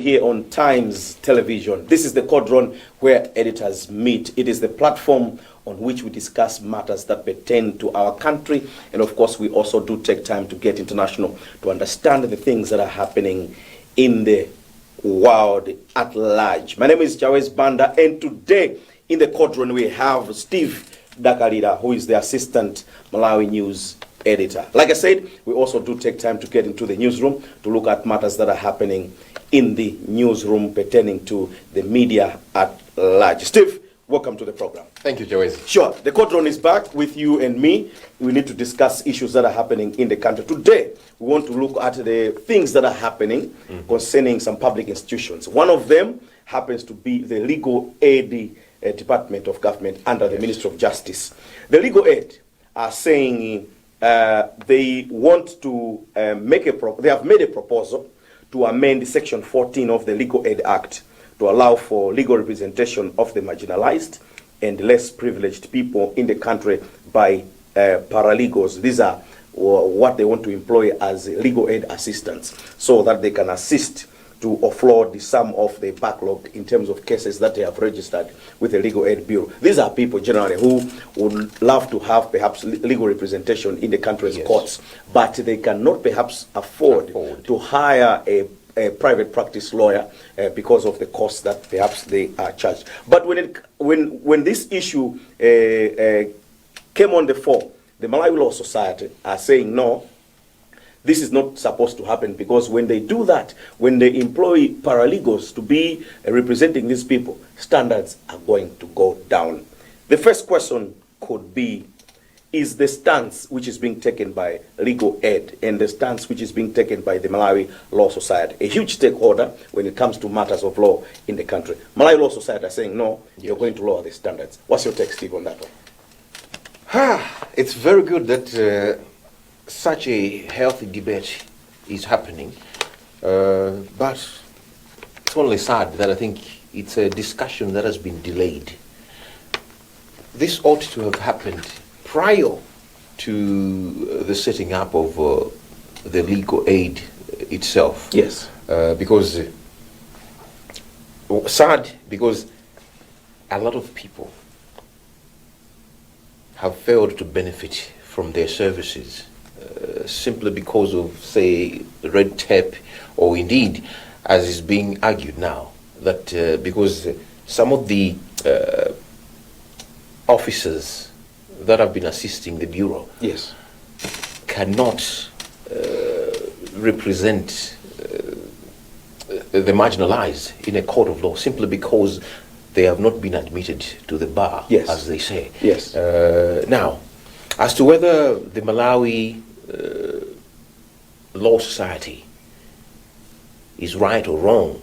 here on Times Television. This is the Cauldron where editors meet. It is the platform on which we discuss matters that pertain to our country. And of course, we also do take time to get international to understand the things that are happening in the world at large. My name is Jawez Banda, and today in the Cauldron we have Steve Dakalira, who is the assistant Malawi News editor. Like I said, we also do take time to get into the newsroom to look at matters that are happening in the newsroom pertaining to the media at large. Steve, welcome to the program. Thank you, Jawez. Sure. The Cauldron is back with you and me. We need to discuss issues that are happening in the country. Today, we want to look at the things that are happening concerning some public institutions. One of them happens to be the Legal Aid Department of Government under the Ministry of Justice. The Legal Aid are saying they want to they have made a proposal to amend Section 14 of the Legal Aid Act to allow for legal representation of the marginalized and less privileged people in the country by paralegals. These are what they want to employ as legal aid assistants so that they can assist to offload some of the backlog in terms of cases that they have registered with the Legal Aid Bureau. These are people generally who would love to have perhaps legal representation in the country's courts, but they cannot perhaps afford to hire a private practice lawyer because of the costs that perhaps they are charged. But when this issue came on the fore, the Malawi Law Society are saying no, this is not supposed to happen, because when they do that, when they employ paralegals to be representing these people, standards are going to go down. The first question could be, is the stance which is being taken by Legal Aid and the stance which is being taken by the Malawi Law Society a huge stakeholder when it comes to matters of law in the country? Malawi Law Society are saying no, you're going to lower the standards. What's your take, Steve, on that one? It's very good that such a healthy debate is happening, but it's only sad that I think it's a discussion that has been delayed. This ought to have happened prior to the setting up of the legal aid itself. Yes. Because sad because a lot of people have failed to benefit from their services simply because of, say, red tape, or indeed, as is being argued now, that because some of the officers that have been assisting the Bureau cannot represent the marginalized in a court of law simply because they have not been admitted to the bar, as they say. Yes. Now, as to whether the Malawi Law Society is right or wrong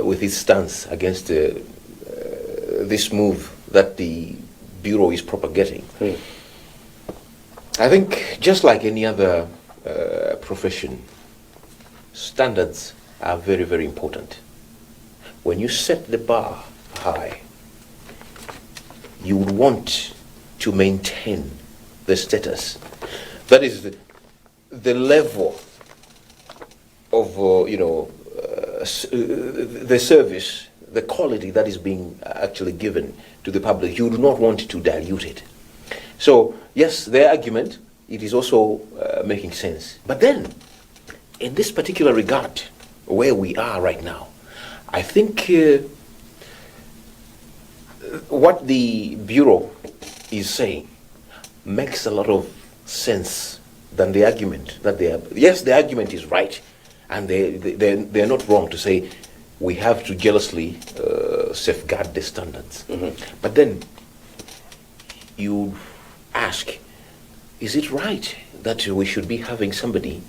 with its stance against this move that the Bureau is propagating, I think just like any other profession, standards are very, very important. When you set the bar high, you would want to maintain the status. That is the level of, the service, the quality that is being actually given to the public. You do not want to dilute it. So, yes, their argument, it is also making sense. But then, in this particular regard, where we are right now, I think what the Bureau is saying makes a lot of sense than the argument that they have. Yes, the argument is right, and they're not wrong to say we have to jealously safeguard the standards. But then you ask, is it right that we should be having somebody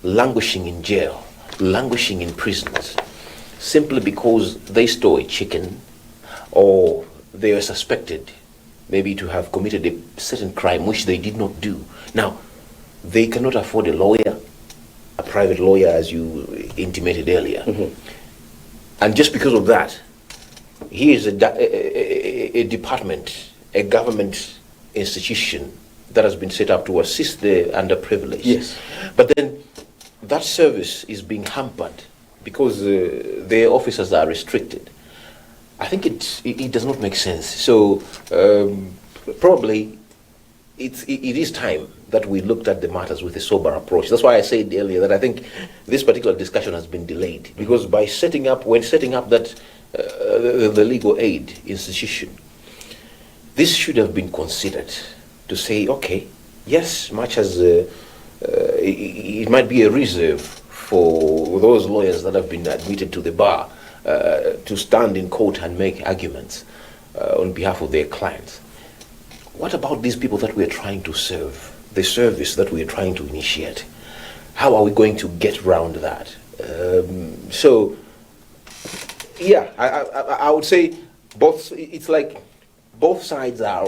languishing in jail, languishing in prisons, simply because they stole a chicken, or they are suspected maybe to have committed a certain crime which they did not do? Now, they cannot afford a lawyer, a private lawyer, as you intimated earlier. And just because of that, here is a department, a government institution that has been set up to assist the underprivileged. Yes. But then that service is being hampered because their officers are restricted. I think it does not make sense. So probably it is time that we looked at the matters with a sober approach. That's why I said earlier that I think this particular discussion has been delayed, because when setting up that the legal aid institution, this should have been considered to say, okay, yes, much as it might be a reserve for those lawyers that have been admitted to the bar to stand in court and make arguments on behalf of their clients. What about these people that we're trying to serve, the service that we're trying to initiate? How are we going to get around that? So, yeah, I would say it's like both sides are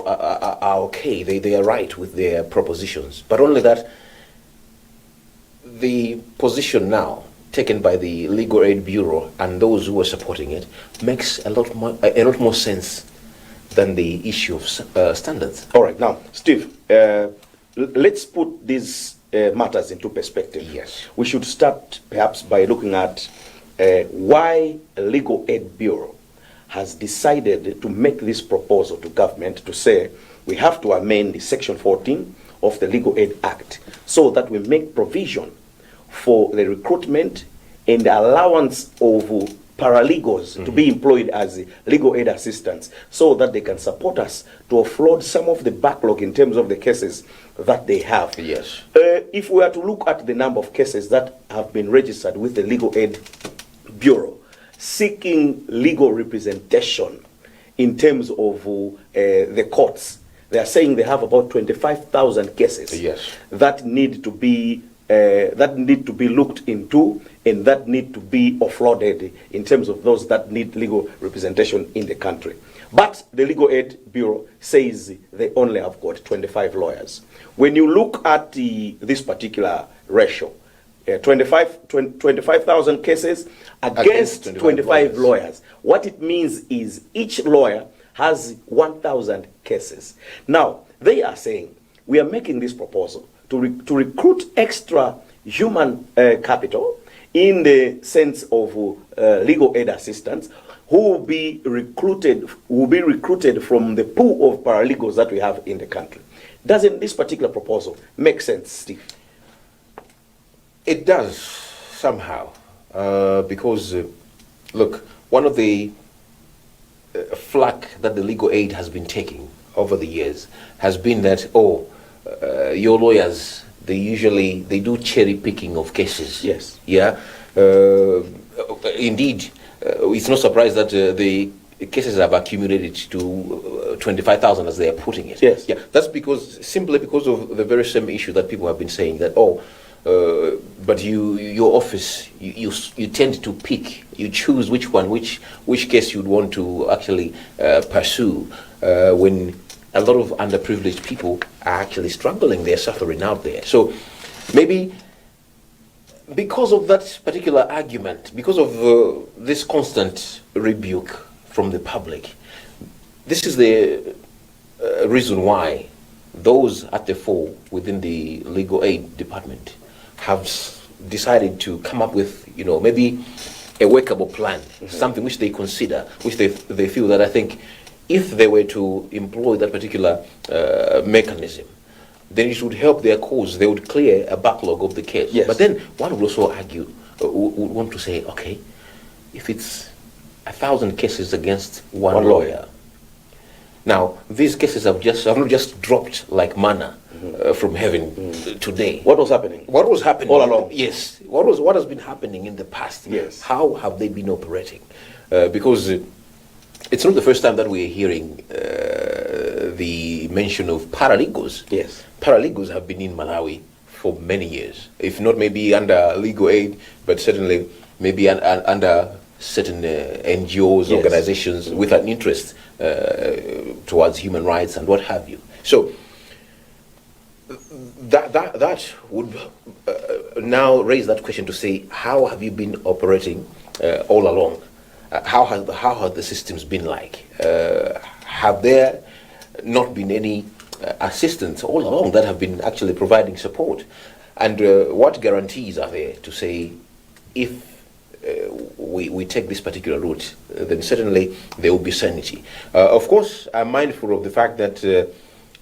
okay. They are right with their propositions, but only that the position now taken by the Legal Aid Bureau and those who are supporting it makes a lot more sense than the issue of standards. All right, now, Steve, let's put these matters into perspective. Yes. We should start perhaps by looking at why a Legal Aid Bureau has decided to make this proposal to government to say we have to amend the Section 14 of the Legal Aid Act so that we make provision for the recruitment and the allowance of paralegals to be employed as legal aid assistants so that they can support us to offload some of the backlog in terms of the cases that they have. Yes. If we are to look at the number of cases that have been registered with the Legal Aid Bureau seeking legal representation in terms of the courts, they are saying they have about 25,000 cases Yes. that need to be looked into and that need to be offloaded in terms of those that need legal representation in the country. But the Legal Aid Bureau says they only have got 25 lawyers. When you look at this particular ratio, 25,000 cases against 25 lawyers, what it means is each lawyer has 1,000 cases. Now, they are saying we are making this proposal to recruit extra human capital in the sense of legal aid assistants who will be recruited from the pool of paralegals that we have in the country. Doesn't this particular proposal make sense, Steve? It does somehow, because look, one of the flack that the legal aid has been taking over the years has been that your lawyers, they do cherry picking of cases. Yes. Yeah. Indeed, it's no surprise that the cases have accumulated to 25,000 as they are putting it. Yes. Yeah. That's simply because of the very same issue that people have been saying that but your office, you tend to pick, you choose which case you'd want to actually pursue when a lot of underprivileged people are actually struggling, they're suffering out there. So maybe because of that particular argument, because of this constant rebuke from the public, this is the reason why those at the fore within the legal aid department have decided to come up with, maybe a workable plan, something which they consider, which they feel that I think if they were to employ that particular mechanism, then it would help their cause. They would clear a backlog of the case. Yes. But then one would also argue, would want to say, okay, if it's 1,000 cases against one lawyer, now these cases have not just dropped like manna from heaven today. What was happening? What was happening all along? Yes. What has been happening in the past? Yes. How have they been operating? Because it's not the first time that we're hearing the mention of paralegals. Yes. Paralegals have been in Malawi for many years, if not maybe under legal aid, but certainly maybe under certain NGOs, yes, organizations with an interest towards human rights and what have you. So that would now raise that question to say, how have you been operating all along? How have the systems been like? Have there not been any assistance all along that have been actually providing support? And what guarantees are there to say if we take this particular route, then certainly there will be sanity. Of course, I'm mindful of the fact that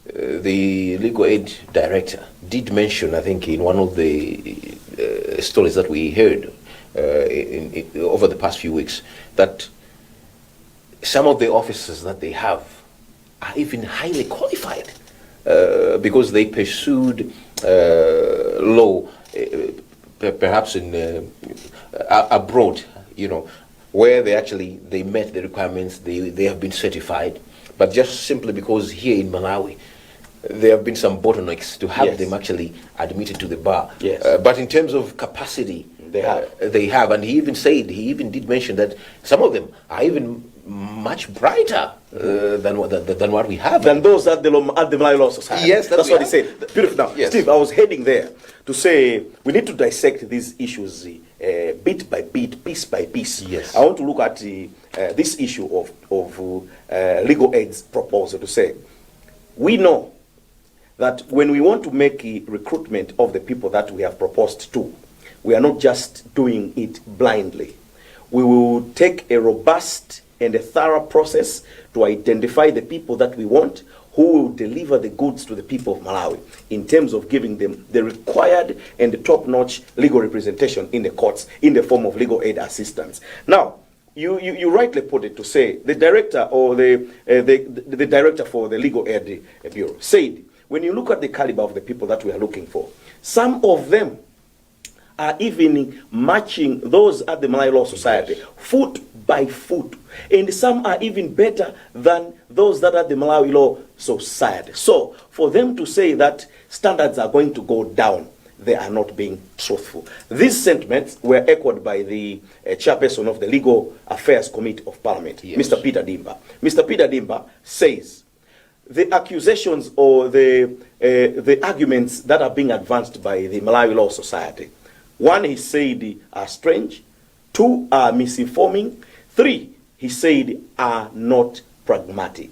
the legal aid director did mention, I think, in one of the stories that we heard over the past few weeks, that some of the officers that they have are even highly qualified because they pursued law perhaps in abroad, where they met the requirements, they have been certified, but just simply because here in Malawi there have been some bottlenecks to have them actually admitted to the bar. Yes. But in terms of capacity, they have, and he even did mention that some of them are even much brighter than what we have. Than those at the Malawi Law Society. Yes, that's what he said. Beautiful. Now, yes. Steve, I was heading there to say we need to dissect these issues bit by bit, piece by piece. Yes. I want to look at this issue of legal aid's proposal to say, we know that when we want to make a recruitment of the people that we have proposed to, we are not just doing it blindly. We will take a robust and a thorough process to identify the people that we want, who will deliver the goods to the people of Malawi in terms of giving them the required and the top-notch legal representation in the courts in the form of legal aid assistance. Now, you rightly put it to say the director or the director for the legal aid bureau said, when you look at the caliber of the people that we are looking for, some of them are even matching those at the Malawi Law Society, foot by foot. And some are even better than those that are at the Malawi Law Society. So, for them to say that standards are going to go down, they are not being truthful. These sentiments were echoed by the chairperson of the Legal Affairs Committee of Parliament, yes. Mr. Peter Dimba. Mr. Peter Dimba says, the accusations or the arguments that are being advanced by the Malawi Law Society, one, he said, are strange. Two, are misinforming. Three, he said, are not pragmatic.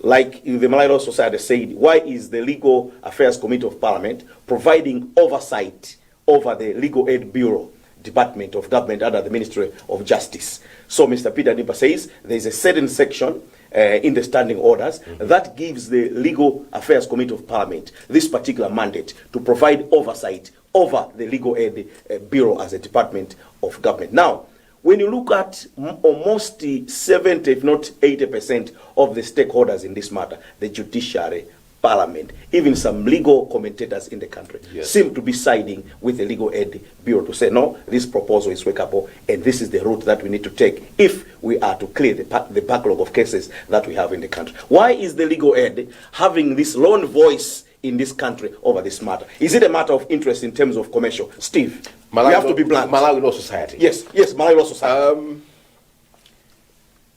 Like the Malawi Law Society said, why is the Legal Affairs Committee of Parliament providing oversight over the Legal Aid Bureau Department of Government under the Ministry of Justice? So Mr. Peter Dimba says there's a certain section in the standing orders that gives the Legal Affairs Committee of Parliament this particular mandate to provide oversight over the Legal Aid Bureau as a department of government. Now, when you look at almost 70, if not 80% of the stakeholders in this matter, the judiciary, Parliament, even some legal commentators in the country, yes, seem to be siding with the Legal Aid Bureau to say, no, this proposal is workable and this is the route that we need to take if we are to clear the backlog of cases that we have in the country. Why is the Legal Aid having this lone voice in this country over this matter? Is it a matter of interest in terms of commercial? Steve, we have to be blunt. Malawi Law Society. Yes, Malawi Law Society.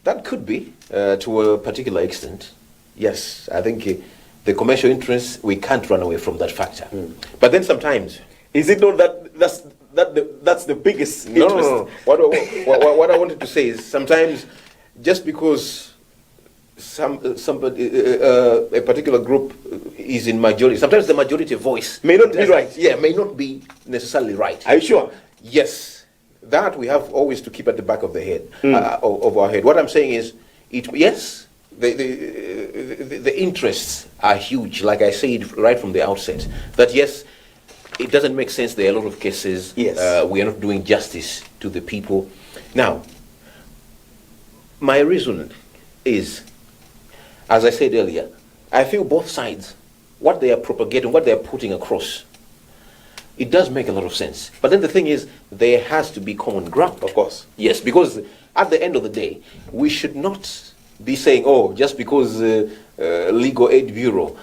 That could be, to a particular extent. Yes, I think the commercial interest, we can't run away from that factor. But then sometimes... Is it not that's the biggest interest? No. What I wanted to say is sometimes just because somebody, a particular group is in majority, sometimes the majority voice may not be right. Yeah, may not be necessarily right. Are you sure? Yes. That we have always to keep at the back of the head, of our head. What I'm saying is, yes, the interests are huge, like I said right from the outset, that yes, it doesn't make sense. There are a lot of cases. Yes. We are not doing justice to the people. Now, my reason is, as I said earlier, I feel both sides, what they are propagating, what they are putting across, it does make a lot of sense. But then the thing is, there has to be common ground. Of course. Yes, because at the end of the day, we should not be saying, oh, just because Legal Aid Bureau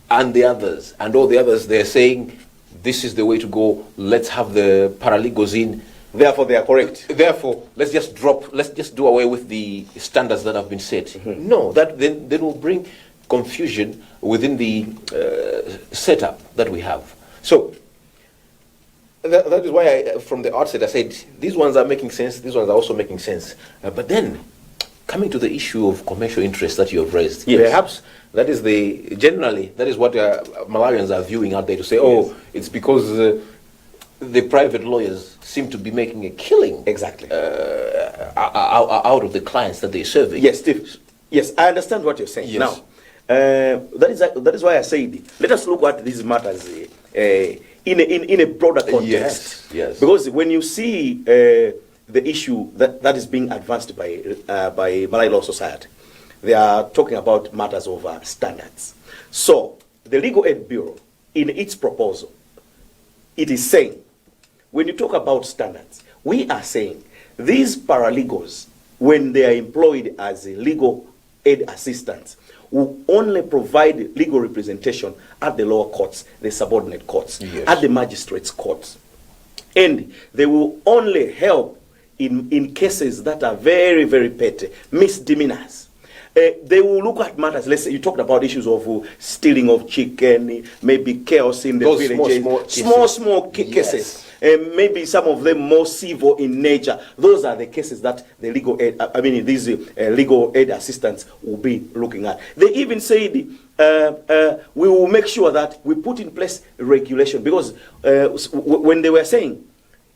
and the others, and all the others, they're saying, this is the way to go, let's have the paralegals in. Therefore, they are correct. Therefore, let's just do away with the standards that have been set. No, that then will bring confusion within the setup that we have. So, that is why from the outset I said, these ones are making sense, these ones are also making sense. But then, coming to the issue of commercial interest that you have raised, yes, perhaps that is generally, that is what Malawians are viewing out there to say, oh, it's because the private lawyers seem to be making a killing Exactly. out of the clients that they're serving. Yes, Steve. Yes, I understand what you're saying. Yes. Now, that is why I said, let us look at these matters in a broader context. Yes, yes. Because when you see the issue that is being advanced by Malay Law Society, they are talking about matters of standards. So, the Legal Aid Bureau, in its proposal, it is saying, when you talk about standards, we are saying these paralegals, when they are employed as a legal aid assistants, will only provide legal representation at the lower courts, the subordinate courts, yes, at the magistrates' courts. And they will only help in cases that are very, very petty, misdemeanors. They will look at matters. Let's say you talked about issues of stealing of chicken, maybe chaos in the Those villages, small cases. Maybe some of them more civil in nature. Those are the cases that the legal aid, these legal aid assistants will be looking at. They even said we will make sure that we put in place regulation, because when they were saying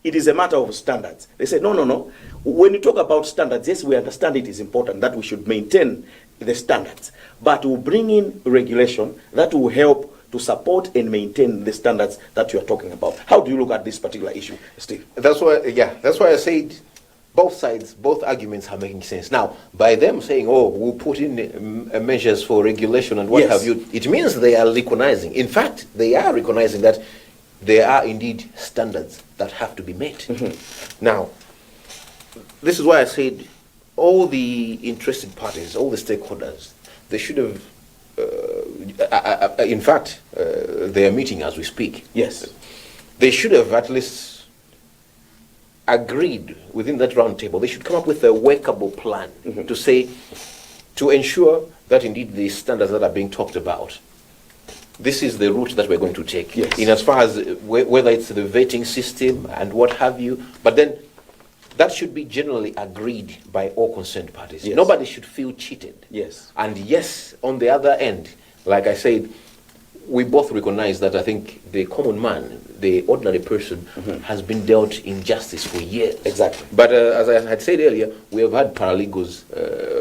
it is a matter of standards, they said no. When you talk about standards, yes, we understand it is important that we should maintain the standards, but we'll bring in regulation that will help to support and maintain the standards that you are talking about. How do you look at this particular issue, Steve? That's why I said both sides, both arguments are making sense. Now, by them saying, oh, we'll put in measures for regulation and what Yes. have you, it means they are recognizing. In fact, they are recognizing that there are indeed standards that have to be met. Mm-hmm. Now, this is why I said all the interested parties, all the stakeholders, they should have, in fact, they are meeting as we speak. Yes. They should have at least agreed within that round table. They should come up with a workable plan to say, to ensure that indeed the standards that are being talked about, this is the route that we're going to take. Yes. In as far as whether it's the vetting system and what have you, but then that should be generally agreed by all concerned parties. Yes. Nobody should feel cheated. Yes. And yes, on the other end, like I said, we both recognize that I think the common man, the ordinary person, has been dealt injustice for years. Exactly. But as I had said earlier, we have had paralegals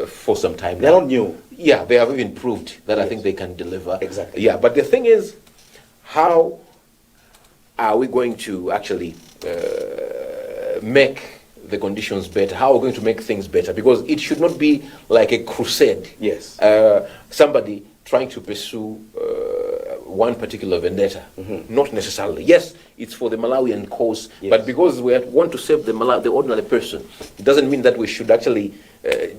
for some time They're now. not new. Yeah, they have even proved that I Yes. think they can deliver. Exactly. Yeah, but the thing is, how are we going to actually make the conditions better? How are we going to make things better? Because it should not be like a crusade. Yes. Somebody trying to pursue one particular vendetta. Not necessarily. Yes, it's for the Malawian cause, Yes. but because we want to save the ordinary person, it doesn't mean that we should actually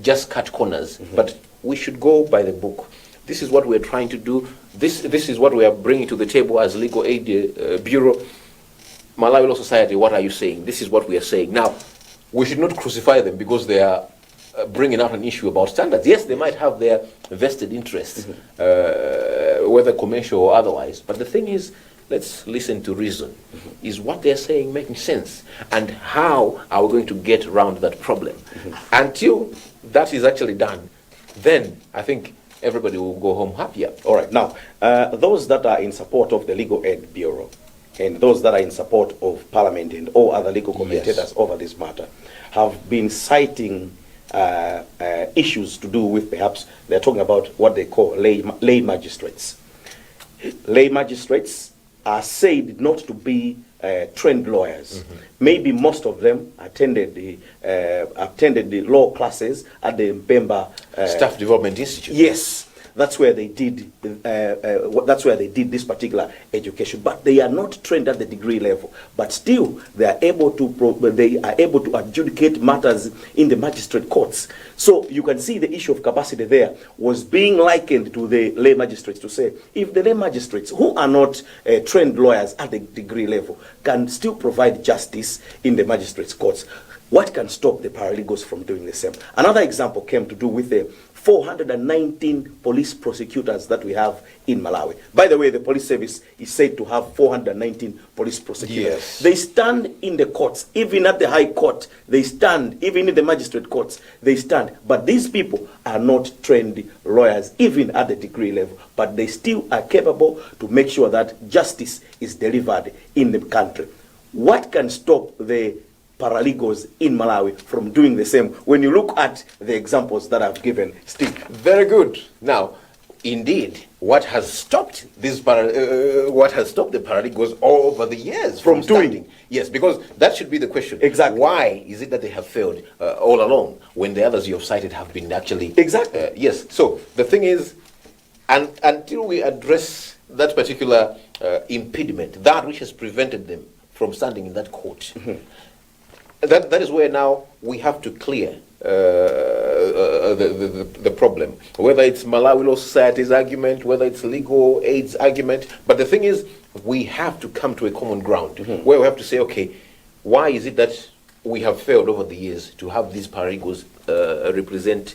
just cut corners, but we should go by the book. This is what we're trying to do. This is what we are bringing to the table as Legal Aid Bureau. Malawi Law Society, what are you saying? This is what we are saying. Now, we should not crucify them because they are bringing out an issue about standards. Yes, they might have their vested interests, whether commercial or otherwise. But the thing is, let's listen to reason. Is what they're saying making sense? And how are we going to get around that problem? Until that is actually done, then I think everybody will go home happier. All right. Now, those that are in support of the Legal Aid Bureau and those that are in support of Parliament and all other legal commentators over this matter have been citing issues to do with, perhaps they're talking about what they call lay magistrates. Lay magistrates are said not to be trained lawyers. Maybe most of them attended the law classes at the Mbemba Staff Development Institute. Yes, that's where they did. That's where they did this particular education. But they are not trained at the degree level. But still, they are able to adjudicate matters in the magistrate courts. So you can see the issue of capacity there was being likened to the lay magistrates, to say if the lay magistrates who are not trained lawyers at the degree level can still provide justice in the magistrates courts, what can stop the paralegals from doing the same? Another example came to do with the 419 police prosecutors that we have in Malawi. By the way, the police service is said to have 419 police prosecutors. Yes. They stand in the courts, even at the high court, they stand, even in the magistrate courts, they stand. But these people are not trained lawyers, even at the degree level. But they still are capable to make sure that justice is delivered in the country. What can stop the paralegals in Malawi from doing the same when you look at the examples that I've given, Steve? Very good. Now, indeed, what has stopped what has stopped the paralegals all over the years From doing? standing? Yes, because that should be the question. Exactly. Why is it that they have failed all along when the others you have cited have been actually... Exactly. Yes. So the thing is, and until we address that particular impediment, that which has prevented them from standing in that court, that is where now we have to clear the problem. Whether it's Malawi Law Society's argument, whether it's legal aid's argument, but the thing is, we have to come to a common ground where we have to say, okay, why is it that we have failed over the years to have these paralegals represent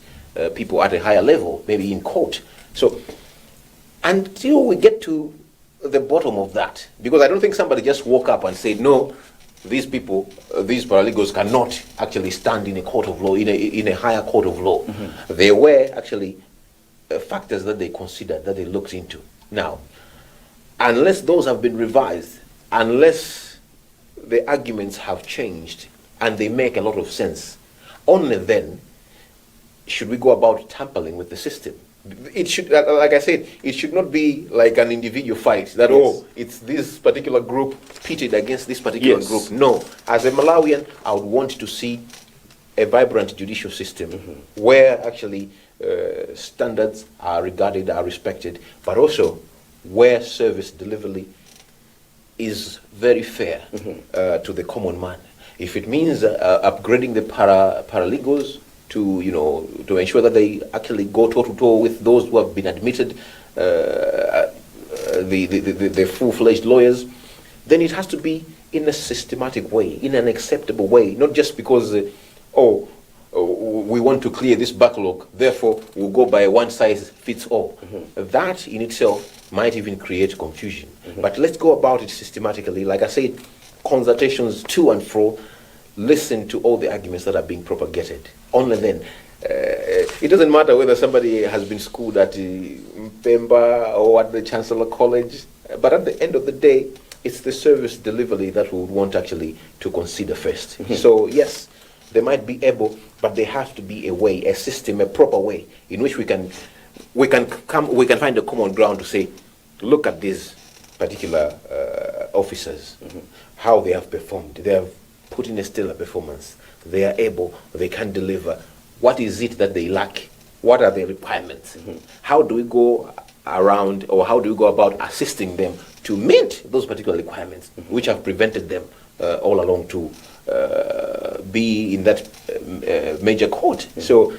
people at a higher level, maybe in court? So until we get to the bottom of that, because I don't think somebody just woke up and said, no, these people, these paralegals cannot actually stand in a court of law, in a higher court of law. There were actually factors that they considered, that they looked into. Now, unless those have been revised, unless the arguments have changed and they make a lot of sense, only then should we go about tampering with the system. It should, like I said, it should not be like an individual fight that, Yes. it's this particular group pitted against this particular Yes. group. No. As a Malawian, I would want to see a vibrant judicial system where actually standards are regarded, are respected, but also where service delivery is very fair to the common man. If it means upgrading the paralegals to ensure that they actually go toe to toe with those who have been admitted, the full-fledged lawyers, then it has to be in a systematic way, in an acceptable way, not just because we want to clear this backlog, therefore we'll go by one size fits all. That in itself might even create confusion. But let's go about it systematically. Like I said, consultations to and fro, listen to all the arguments that are being propagated. Only then, it doesn't matter whether somebody has been schooled at Mpemba or at the Chancellor College, but at the end of the day, it's the service delivery that we would want actually to consider first. So yes, they might be able, but there has to be a way, a system, a proper way in which we can find a common ground to say, look at these particular officers, how they have performed. They have put in a stellar performance. They are able, they can deliver. What is it that they lack? What are the requirements? How do we go around, or how do we go about assisting them to meet those particular requirements, which have prevented them all along to be in that major court? So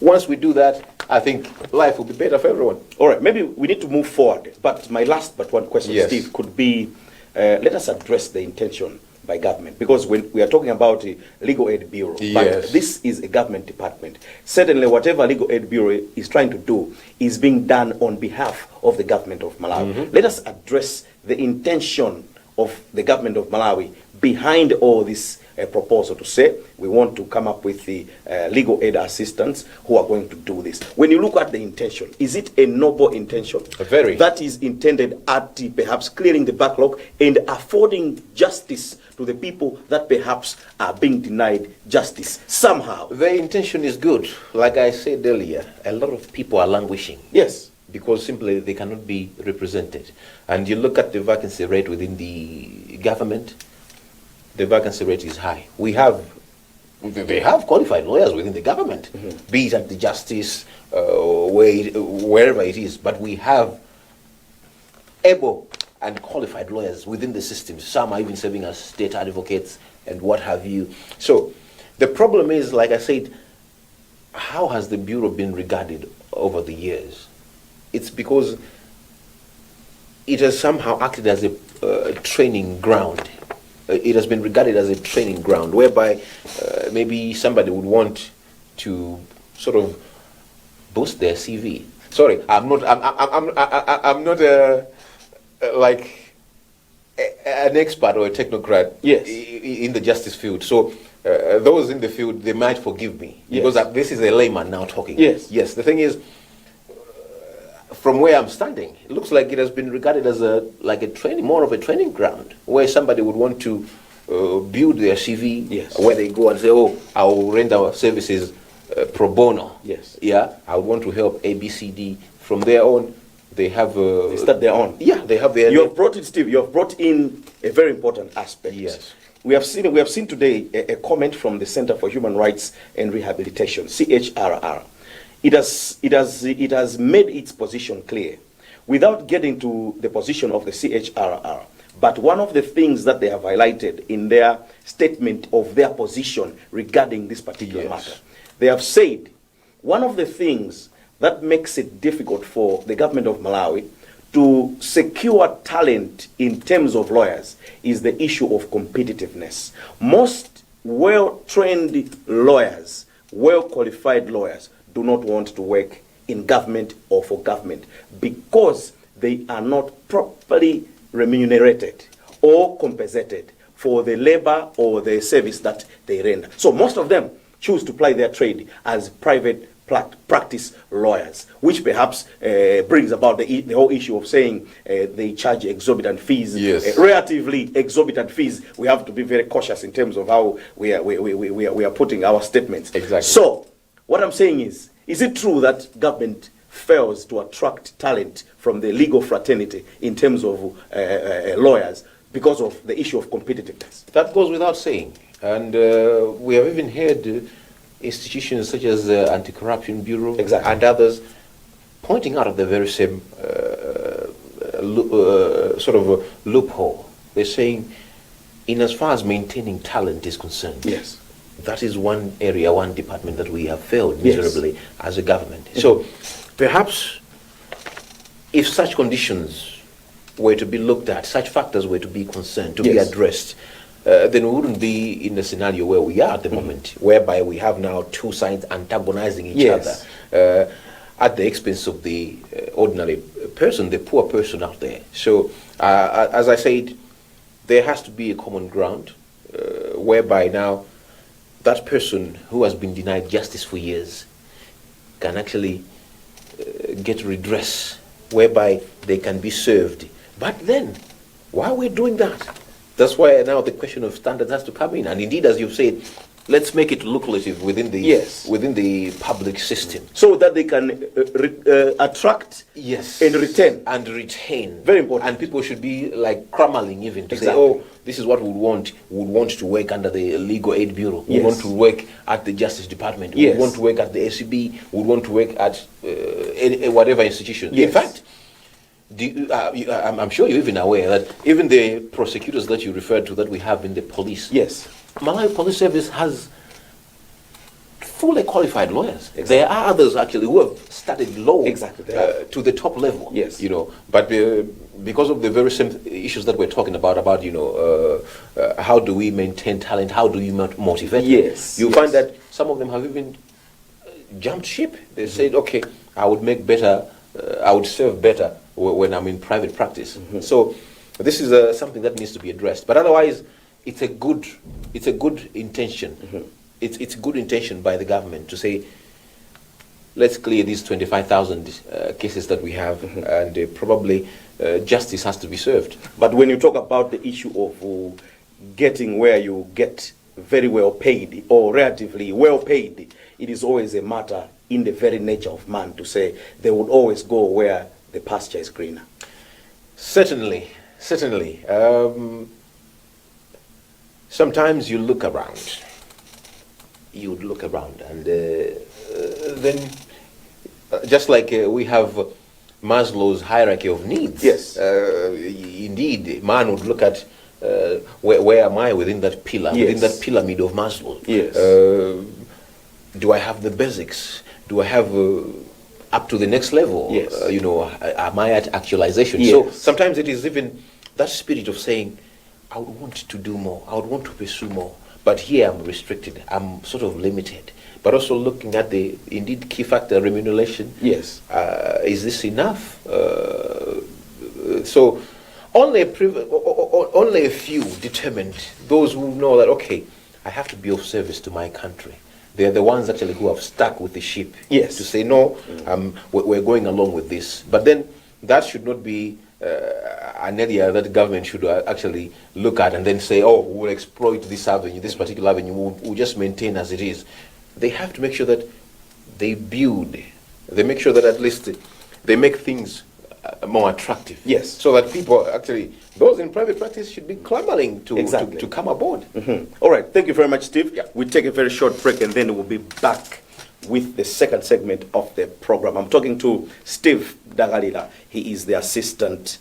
once we do that, I think life will be better for everyone. All right, maybe we need to move forward. But my last but one question, Yes. Steve, could be, let us address the intention by government. Because when we are talking about a legal aid bureau, Yes. but this is a government department. Certainly whatever legal aid bureau is trying to do is being done on behalf of the government of Malawi. Let us address the intention of the government of Malawi behind all this proposal to say we want to come up with the legal aid assistants who are going to do this. When you look at the intention, is it a noble intention? Very. That is intended at perhaps clearing the backlog and affording justice to the people that perhaps are being denied justice somehow. The intention is good. Like I said earlier, a lot of people are languishing. Yes. Because simply they cannot be represented. And you look at the vacancy rate within the government, the vacancy rate is high. They have qualified lawyers within the government, be it at the justice, wherever it is, but we have able and qualified lawyers within the system. Some are even serving as state advocates and what have you. So the problem is, like I said, how has the Bureau been regarded over the years? It's because it has somehow acted as a training ground. It has been regarded as a training ground whereby maybe somebody would want to sort of boost their CV. Sorry, I'm not like an expert or a technocrat. Yes. In the justice field. So those in the field, they might forgive me, Yes. because this is a layman now talking. Yes. Yes. The thing is, from where I'm standing, it looks like it has been regarded as more of a training ground, where somebody would want to build their CV, Yes. where they go and say, oh, I will render our services pro bono. Yes. Yeah, I want to help A, B, C, D. From there on, they have... They start their own. Yeah, they have their... You have brought it, Steve. You have brought in a very important aspect. Yes. We have seen today a comment from the Center for Human Rights and Rehabilitation, CHRR. It has made its position clear, without getting to the position of the CHRR. But one of the things that they have highlighted in their statement of their position regarding this particular matter, they have said one of the things that makes it difficult for the government of Malawi to secure talent in terms of lawyers is the issue of competitiveness. Most well-trained lawyers, well-qualified lawyers, do not want to work in government or for government because they are not properly remunerated or compensated for the labor or the service that they render. So most of them choose to ply their trade as private practice lawyers, which perhaps brings about the whole issue of saying they charge exorbitant fees, Yes. Relatively exorbitant fees. We have to be very cautious in terms of how we are putting our statements. Exactly. So what I'm saying is it true that government fails to attract talent from the legal fraternity in terms of lawyers because of the issue of competitiveness? That goes without saying. And we have even heard institutions such as the Anti-Corruption Bureau and others pointing out of the very same sort of a loophole. They're saying, in as far as maintaining talent is concerned, yes, that is one area, one department that we have failed miserably as a government. So perhaps if such conditions were to be looked at, such factors were to be concerned, to be addressed, then we wouldn't be in the scenario where we are at the moment, whereby we have now two sides antagonizing each other at the expense of the ordinary person, the poor person out there. So, as I said, there has to be a common ground whereby now that person who has been denied justice for years can actually get redress, whereby they can be served. But then, while we're doing that, that's why now the question of standards has to come in. And indeed, as you've said, let's make it lucrative within the public system, so that they can attract and retain. Very important. And people should be like cramming even to say, oh, this is what we want. We want to work under the Legal Aid Bureau. We want to work at the Justice Department. We want to work at the SCB. We want to work at whatever institution. In fact, I'm sure you're even aware that even the prosecutors that you referred to that we have in the police, Malawi Police Service has fully qualified lawyers. There are others actually who have studied law to the top level. You know, but because of the very same issues that we're talking about how do we maintain talent? How do you motivate? You find that some of them have even jumped ship. They said, okay, I would make better, I would serve better when I'm in private practice. So this is something that needs to be addressed. But otherwise, it's a good intention. It's good intention by the government to say, let's clear these 25,000 cases that we have, and probably justice has to be served. But when you talk about the issue of getting where you get very well paid or relatively well paid, it is always a matter in the very nature of man to say they would always go where the pasture is greener. Certainly. Sometimes you look around. You would look around, and then, just like we have Maslow's hierarchy of needs. Indeed, man would look at where am I within that pillar, within that pyramid of Maslow. Do I have the basics? Do I have up to the next level? Am I at actualization? So sometimes it is even that spirit of saying, I would want to do more. I would want to pursue more. But here I'm restricted. I'm sort of limited. But also looking at the indeed key factor, remuneration. Is this enough? So only a few determined, those who know that, okay, I have to be of service to my country. They're the ones actually who have stuck with the ship to say, no, we're going along with this. But then that should not be an area that the government should actually look at and then say, oh, we'll exploit this avenue, this particular avenue, we'll just maintain as it is. They have to make sure that they build, they make sure that at least they make things more attractive. Yes. So that people actually, those in private practice should be clamoring to come aboard. All right. Thank you very much, Steve. Yeah. We take a very short break and then we'll be back with the second segment of the program. I'm talking to Steve Dagalila. He is the assistant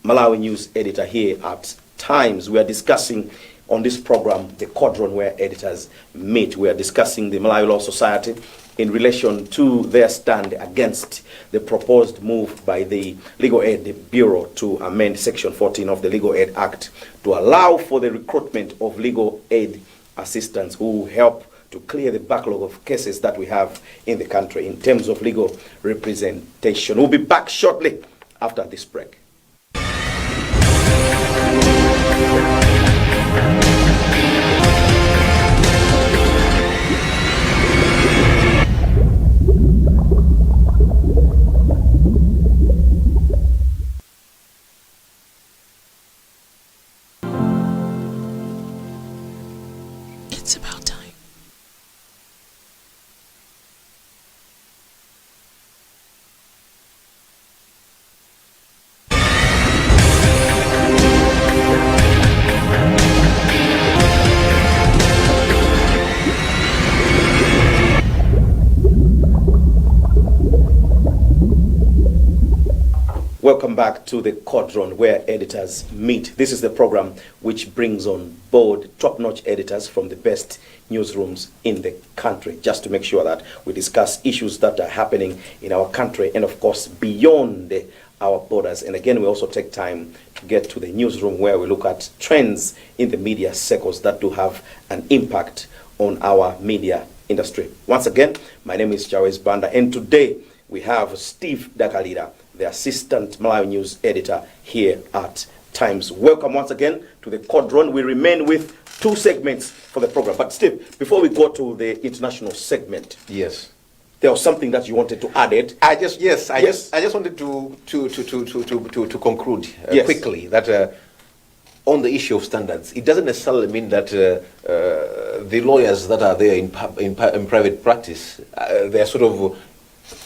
Malawi news editor here at Times. We are discussing on this program the Cauldron where editors meet. We are discussing the Malawi Law Society in relation to their stand against the proposed move by the Legal Aid Bureau to amend Section 14 of the Legal Aid Act to allow for the recruitment of legal aid assistants who will help to clear the backlog of cases that we have in the country in terms of legal representation. We'll be back shortly after this break. It's about time. Welcome back to the Cauldron where editors meet. This is the program which brings on board top-notch editors from the best newsrooms in the country, just to make sure that we discuss issues that are happening in our country and of course beyond our borders. And again, we also take time to get to the newsroom where we look at trends in the media circles that do have an impact on our media industry. Once again, my name is Jawes Banda, and today we have Steve Dagalila, the assistant Malawi news editor here at Times. Welcome once again to the Cauldron. We remain with two segments for the program. But Steve, before we go to the international segment, Yes. there was something that you wanted to add it. I just wanted to conclude Yes. quickly that on the issue of standards, it doesn't necessarily mean that the lawyers that are there in private practice, they're sort of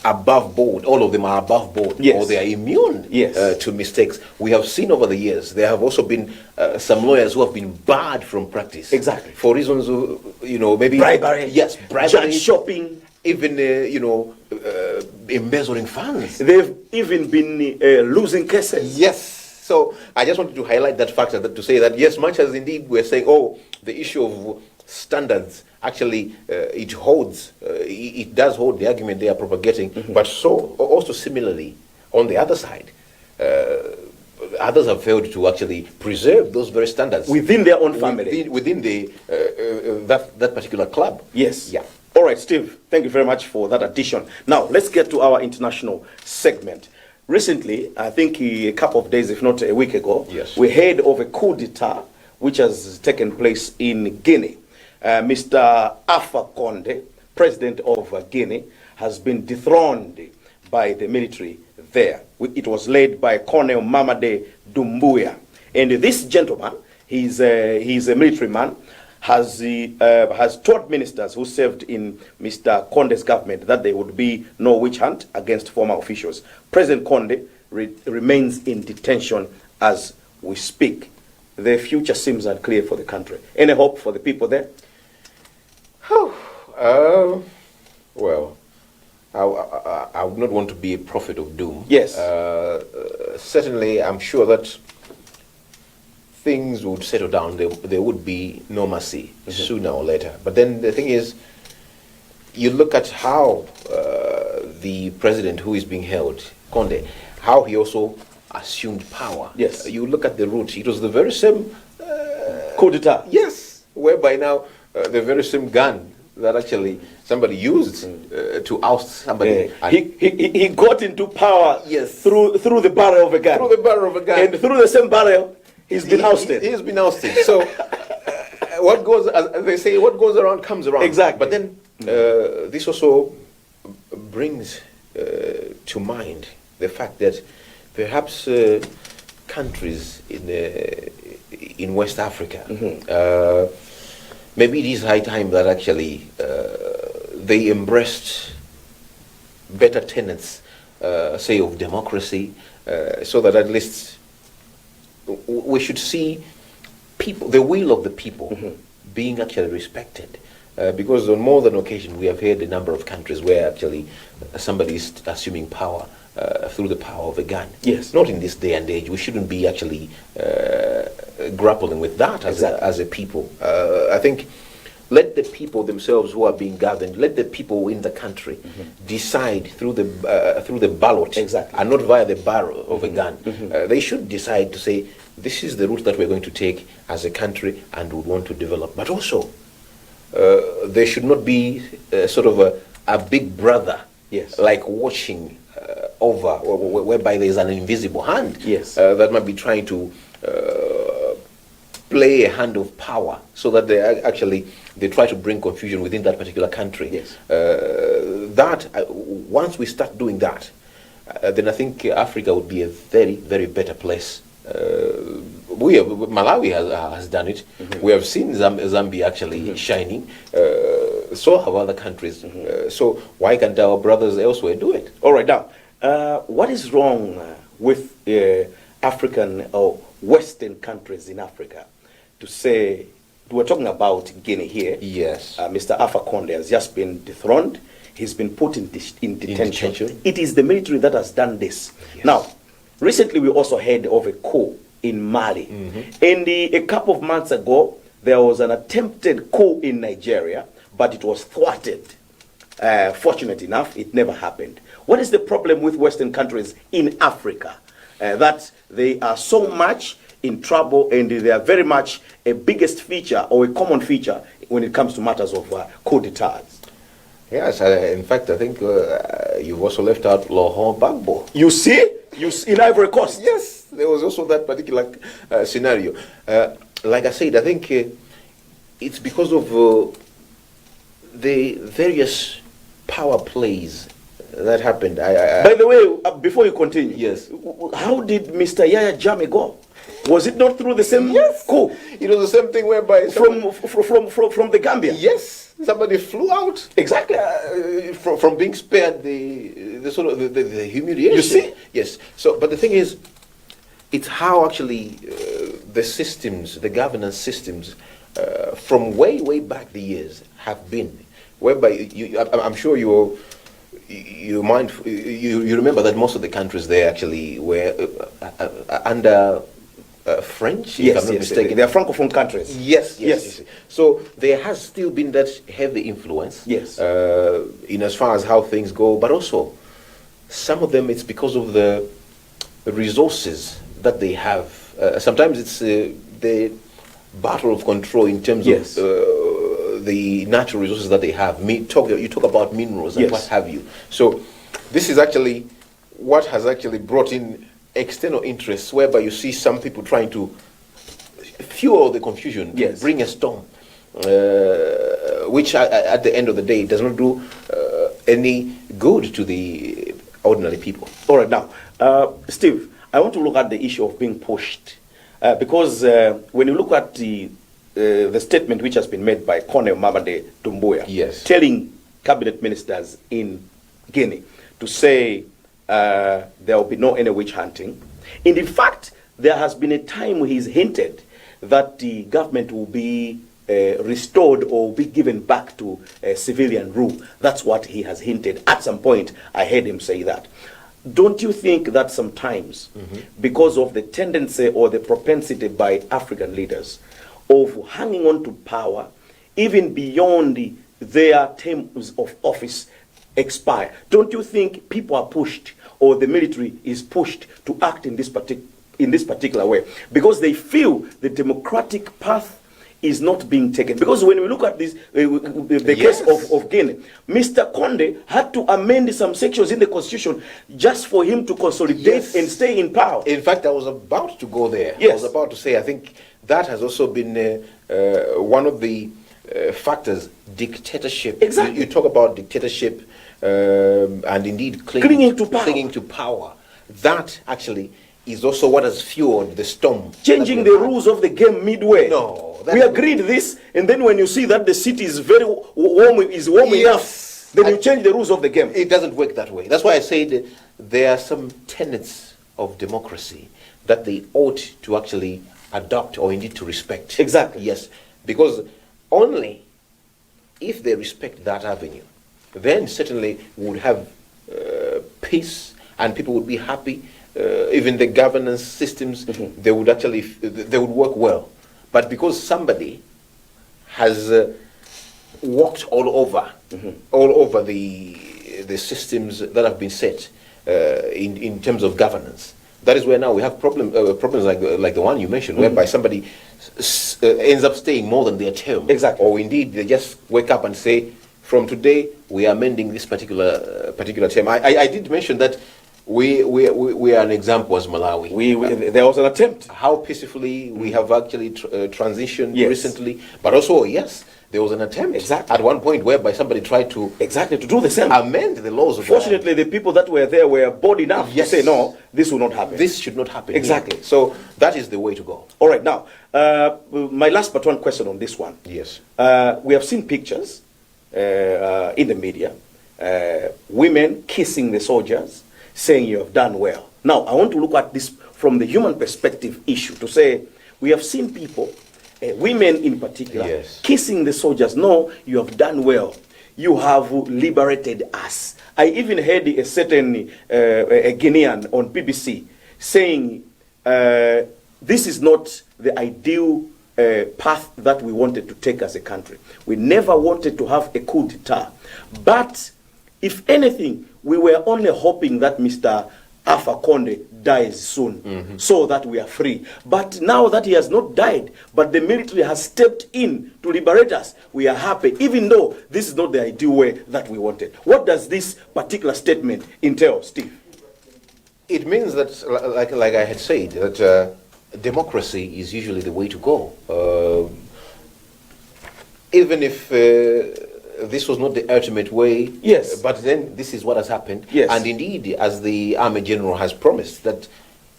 above board. All of them are above board, Yes. or they are immune Yes. to mistakes. We have seen over the years there have also been some lawyers who have been barred from practice. Exactly. For reasons of, maybe Bribery. Yes, bribery. Judge shopping. Even embezzling funds. They've even been losing cases. Yes. So I just wanted to highlight that factor, to say that yes, much as indeed we're saying, oh, the issue of standards, actually it holds, it does hold the argument they are propagating, but so also similarly on the other side, others have failed to actually preserve those very standards Within their own family. within the that particular club. Yes. Yeah. All right, Steve, thank you very much for that addition. Now, let's get to our international segment. Recently, I think a couple of days, if not a week ago, Yes. we heard of a coup d'etat which has taken place in Guinea. Mr. Alpha Conde, president of Guinea, has been dethroned by the military there. It was led by Colonel Mamade Doumbouya. And this gentleman, he's a military man, has told ministers who served in Mr. Conde's government that there would be no witch hunt against former officials. President Conde remains in detention as we speak. The future seems unclear for the country. Any hope for the people there? Well, I would not want to be a prophet of doom. Yes. Certainly, I'm sure that things would settle down. There would be normalcy sooner or later. But then the thing is, you look at how the president who is being held, Conde, how he also assumed power. Yes. You look at the route. It was the very same Coup d'etat. Yes, whereby now the very same gun that actually somebody used to oust somebody. Yeah. He got into power Yes. through the barrel of a gun. Through the barrel of a gun. And through the same barrel, he's been ousted. He's been ousted. So what goes, as they say, what goes around comes around. Exactly. But then this also brings to mind the fact that perhaps countries in West Africa. Maybe it is high time that actually they embraced better tenets, say, of democracy, so that at least we should see people, the will of the people, being actually respected. Because on more than occasion we have heard a number of countries where actually somebody is assuming power through the power of a gun. Yes. Not in this day and age. We shouldn't be actually grappling with that as a people. I think let the people themselves who are being governed, let the people in the country decide through the ballot, and not via the barrel of a gun. They should decide to say, this is the route that we're going to take as a country and we want to develop. But also, there should not be sort of a big brother, like watching over, whereby there is an invisible hand that might be trying to play a hand of power, so that they try to bring confusion within that particular country. Once we start doing that, then I think Africa would be a very, very better place. Malawi has done it. We have seen Zambia actually shining. So have other countries. So why can't our brothers elsewhere do it? All right, now, what is wrong with African or Western countries in Africa to say, we're talking about Guinea here. Yes. Mr. Alpha Conde has just been dethroned. He's been put in detention. It is the military that has done this. Yes. Now, recently we also heard of a coup in Mali. And a couple of months ago, there was an attempted coup in Nigeria, but it was thwarted. Fortunate enough, it never happened. What is the problem with Western countries in Africa? That they are so much in trouble, and they are very much a biggest feature or a common feature when it comes to matters of coup d'etats. Yes, in fact, I think you've also left out Laurent Gbagbo. You see? In Ivory Coast. Yes, there was also that particular scenario. Like I said, I think it's because of the various power plays that happened. By the way, before you continue, yes, how did Mr. Yaya Jammeh go? Was it not through the same coup? It was the same thing whereby from the Gambia. Yes, somebody flew out exactly from being spared the sort of the humiliation. You see? Yes. So, but the thing is, it's how actually the systems, the governance systems, from way back the years have been, whereby I'm sure you remember that most of the countries there actually were under French, if I'm not mistaken. They are Francophone countries. Yes. So there has still been that heavy influence. Yes. In as far as how things go, but also some of them it's because of the resources that they have. Sometimes it's the battle of control in terms of the natural resources that they have. You talk about minerals and what have you. So this is actually what has actually brought in external interests, whereby you see some people trying to fuel the confusion, bring a storm, which at the end of the day does not do any good to the ordinary people. All right, now, Steve, I want to look at the issue of being pushed, because when you look at the statement which has been made by Colonel Mamadi Doumbouya, telling cabinet ministers in Guinea to say there will be no any witch hunting. And in fact, there has been a time he's hinted that the government will be restored or be given back to civilian rule. That's what he has hinted. At some point, I heard him say that. Don't you think that sometimes, because of the tendency or the propensity by African leaders of hanging on to power, even beyond their terms of office expire, don't you think people are pushed, or the military is pushed to act in this particular way, because they feel the democratic path is not being taken? Because when we look at this, the case of Guinea, Mr. Conde had to amend some sections in the constitution just for him to consolidate and stay in power. In fact, I was about to go there. I was about to say, I think that has also been one of the factors, dictatorship. Exactly. You talk about dictatorship and indeed clinging to power. that actually is also what has fueled the storm. Changing the rules of the game midway. No, we agreed this, and then when you see that the city is very warm, enough, then you change the rules of the game. It doesn't work that way. That's why I said there are some tenets of democracy that they ought to actually adopt or indeed to respect. Exactly. Yes, because only if they respect that avenue, then certainly we would have peace and people would be happy. Even the governance systems, they would actually they would work well. But because somebody has walked all over the systems that have been set in terms of governance, that is where now we have problems like the one you mentioned, whereby somebody ends up staying more than their term. Exactly. Or indeed they just wake up and say, from today we are amending this particular term. I did mention that we are an example as Malawi. There was an attempt. How peacefully we have actually transitioned recently, but also yes, there was an attempt at one point whereby somebody tried to do the same, amend the laws. Fortunately, the people that were there were bold enough to say, no, this will not happen. This should not happen. Exactly. Here. So that is the way to go. All right. Now, my last but one question on this one. Yes. We have seen pictures in the media, women kissing the soldiers, saying you have done well. Now, I want to look at this from the human perspective issue to say we have seen people, women in particular, kissing the soldiers. No, you have done well. You have liberated us. I even heard a certain a Guinean on BBC saying this is not the ideal path that we wanted to take as a country. We never wanted to have a coup d'etat. But if anything, we were only hoping that Mr. Alpha Conde dies soon, so that we are free. But now that he has not died, but the military has stepped in to liberate us, we are happy, even though this is not the ideal way that we wanted. What does this particular statement entail, Steve? It means that, like I had said, that democracy is usually the way to go. Even if this was not the ultimate way. Yes. But then this is what has happened. Yes. And indeed, as the Army General has promised, that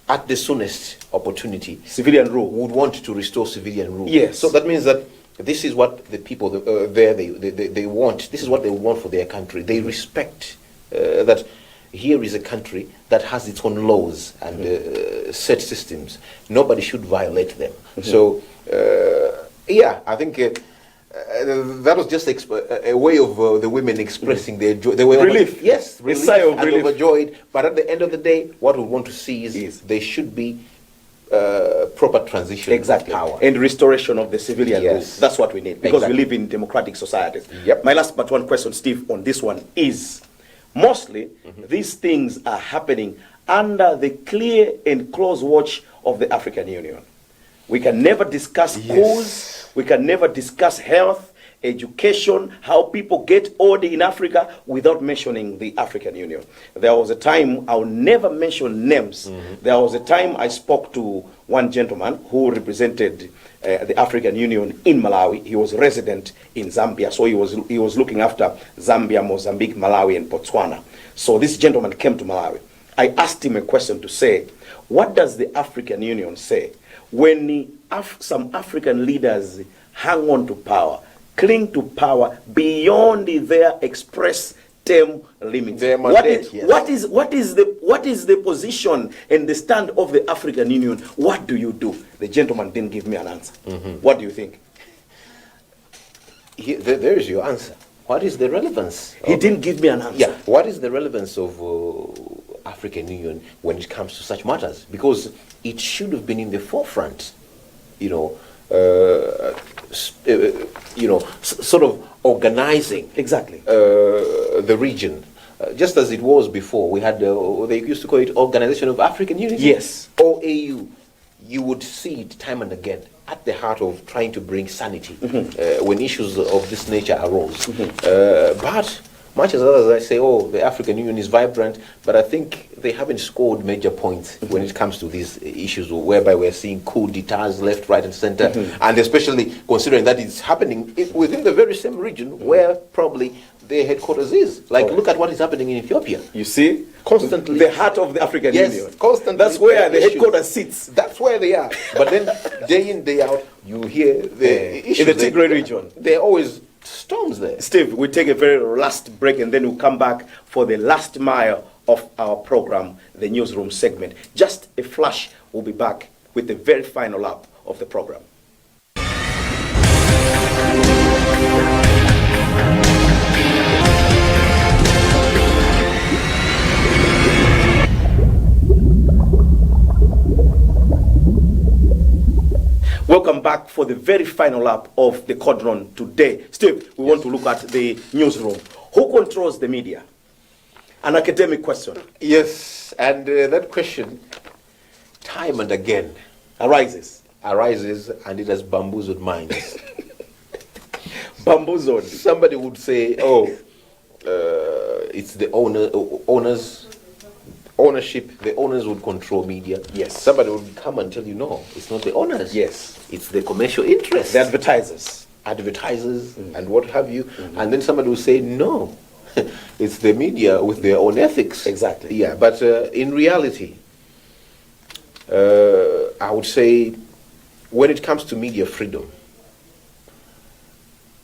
at the soonest opportunity, civilian rule would want to restore civilian rule. Yes. So that means that this is what the people there they want. This is what they want for their country. They respect that here is a country that has its own laws and set systems. Nobody should violate them. So, yeah, I think. That was just a way of the women expressing their joy. They were relief. Yes, relief, a sigh of relief. Overjoyed. But at the end of the day, what we want to see is there should be proper transition of power and restoration of the civilian rules. That's what we need because we live in democratic societies. Yep. My last but one question, Steve, on this one is mostly these things are happening under the clear and close watch of the African Union. We can never discuss cause. We can never discuss health, education, how people get old in Africa without mentioning the African Union. There was a time, I'll never mention names. There was a time I spoke to one gentleman who represented the African Union in Malawi. He was resident in Zambia, so he was looking after Zambia, Mozambique, Malawi, and Botswana. So this gentleman came to Malawi. I asked him a question to say, what does the African Union say when some African leaders hang on to power, cling to power beyond their express term limits? What is the position and the stand of the African Union? What do you do? The gentleman didn't give me an answer. What do you think? There is your answer. What is the relevance? He didn't give me an answer. Yeah. What is the relevance of African Union when it comes to such matters? Because it should have been in the forefront, sort of organizing the region, just as it was before. We had they used to call it Organization of African Unity. Yes, OAU. You would see it time and again at the heart of trying to bring sanity when issues of this nature arose. But much as others, I say, the African Union is vibrant, but I think they haven't scored major points when it comes to these issues whereby we're seeing coup d'etats left, right, and center, and especially considering that it's happening within the very same region where probably their headquarters is. Like, Correct. look at what is happening in Ethiopia. You see? Constantly. The heart of the African Yes, Union. constantly. That's where the Issues. headquarters sits. That's where they are. But then, day in, day out, you hear the issues. In the Tigray region. There are always storms there. Steve, we take a very last break and then we'll come back for the last mile of our program, the newsroom segment. Just a flash, we'll be back with the very final lap of the program. Welcome back for the very final lap of the Cauldron today. Steve, we want to look at the newsroom. Who controls the media? An academic question. Yes, and that question, time and again, Arises. and it has bamboozled minds. Bamboozled. Somebody would say, it's the ownership, the owners would control media. Yes. Somebody would come and tell you, no, it's not the owners. Yes. It's the commercial interests. The advertisers. Advertisers and what have you. And then somebody will say, no, it's the media with their own ethics. Exactly. Yeah, but in reality, I would say when it comes to media freedom,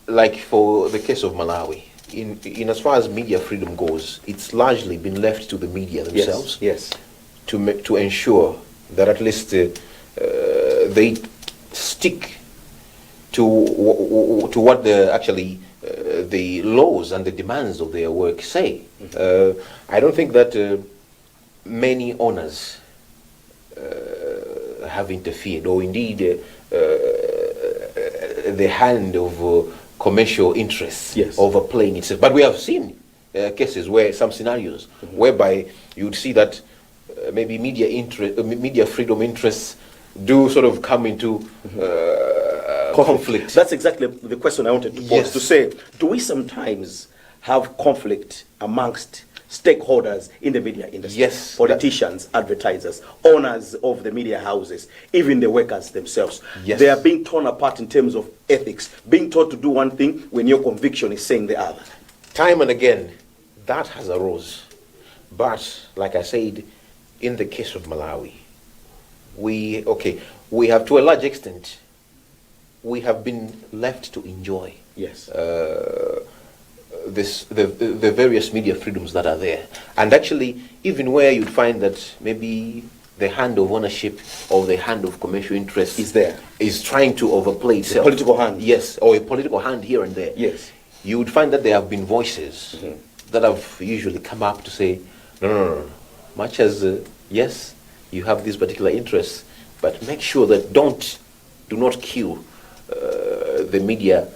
like for the case of Malawi, in as far as media freedom goes, it's largely been left to the media themselves. Yes. To ensure that at least they stick to what the laws and the demands of their work say. I don't think that many owners have interfered, or indeed the hand of commercial interests overplaying itself. But we have seen cases where some scenarios whereby you would see that maybe media freedom interests do sort of come into conflict. That's exactly the question I wanted to pose. Yes. To say, do we sometimes have conflict amongst stakeholders in the media industry? Yes. Politicians, advertisers, owners of the media houses, even the workers themselves. Yes. They are being torn apart in terms of ethics, being taught to do one thing when your conviction is saying the other. Time and again, that has arose. But, like I said, in the case of Malawi, we have, to a large extent, we have been left to enjoy Yes. the various media freedoms that are there. And actually, even where you'd find that maybe the hand of ownership or the hand of commercial interest Is there. is trying to overplay itself. political hand. Yes, or a political hand here and there. Yes. You would find that there have been voices that have usually come up to say, no. Much as, yes, you have these particular interests, but make sure that do not kill the media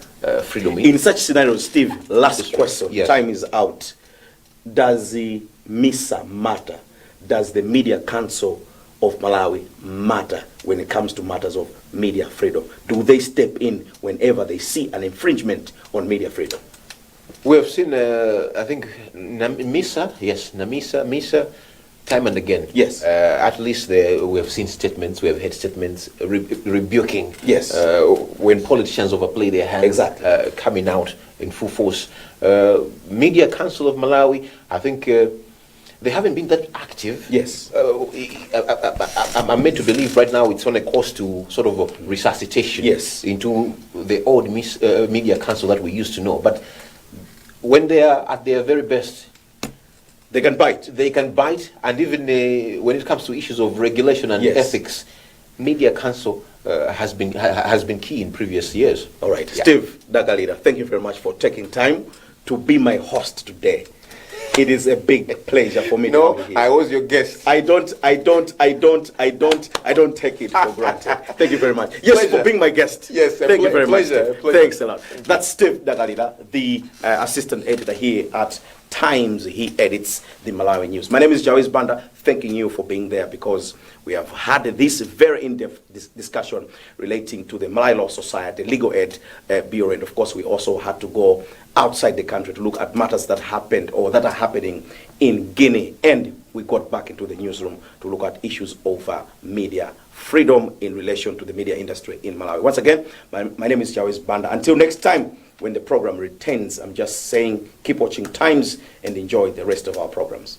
freedom. In such scenarios, Steve, last question. Yes. Time is out. Does the MISA matter? Does the Media Council of Malawi matter when it comes to matters of media freedom? Do they step in whenever they see an infringement on media freedom? We have seen, I think, MISA, time and again. Yes. At least we have seen statements, we have heard statements rebuking. Yes. When politicians overplay their hands. Exactly. Coming out in full force. Media Council of Malawi, I think they haven't been that active. Yes. I'm meant to believe right now it's on a course to sort of a resuscitation. Yes. Into the old Media Council that we used to know. But when they are at their very best, They can bite. they can bite, and even when it comes to issues of regulation and Yes. ethics, Media Council has been key in previous years. All right. Yeah. Steve Dagalida, thank you very much for taking time to be my host today. It is a big pleasure for me to No, be here. I was your guest. I don't take it for granted. Thank you very much. Yes, Pleasure. for being my guest. Yes, a thank you very pleasure, much. Steve. pleasure. Thanks a lot. That's Steve Dagalida, the assistant editor here at Times. He edits the Malawi News. My name is Jawis Banda, thanking you for being there because we have had this very in-depth discussion relating to the Malawi Law Society, Legal Aid Bureau, and of course we also had to go outside the country to look at matters that happened or that are happening in Guinea, and we got back into the newsroom to look at issues over media freedom in relation to the media industry in Malawi. Once again, my name is Jawis Banda. Until next time, when the program returns. I'm just saying keep watching Times and enjoy the rest of our programs.